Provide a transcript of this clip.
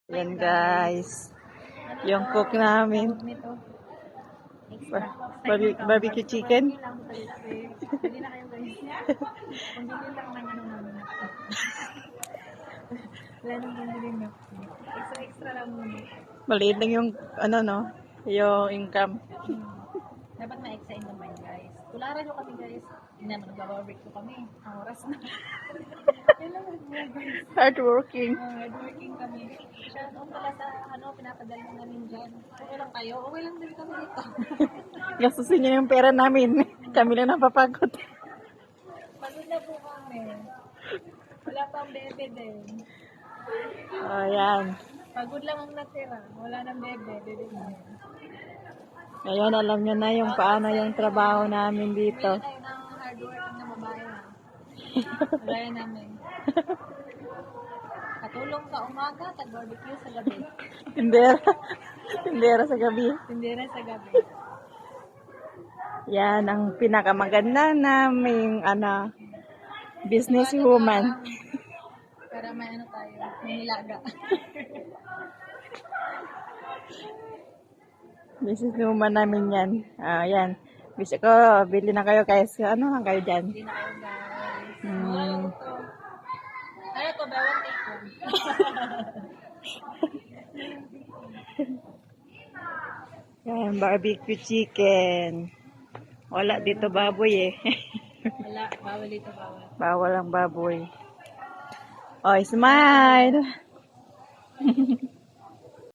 Yan guys. Yung cook namin. Barbecue chicken. Hindi na kayo guys. Pambili lang ng ano namin. Wala nang pambili na. Extra lang muna. Maliit lang yung ano no, yung income. Dapat ma-extra income tayo guys. Tularan nyo kami guys. Hindi naman nag-barbecue kami. Ang oras na. Yan lang guys. Hardworking. Hardworking kami. Shout out pala sa pinapadala namin dyan. Okay lang kayo? Okay lang din kami dito. Gastusin niyo yung pera namin. Kami lang napapagod. Pagod na po kami. Wala pang bebe din. Ayan. Pagod lang ang natira. Wala nang bebe. Bebe na. Ngayon alam niyo na yung paano yung trabaho namin dito. Bili tayo ng hardworking na babae na. Gaya namin. Katulong sa umaga, tag-barbecue sa gabi. Tindera. Tindera sa gabi. Tindera sa gabi. Yan ang pinakamaganda naming business woman. Para may tayo, may nilaga. Business woman namin yan. Yan. Bisa ko, bili na kayo guys. Ano lang kayo dyan? Hindi na kayo guys. Ano to, bawang take Yan, barbecue chicken. Wala dito baboy eh. Wala, bawal dito, bawal. Bawal ang baboy. Oh, smile!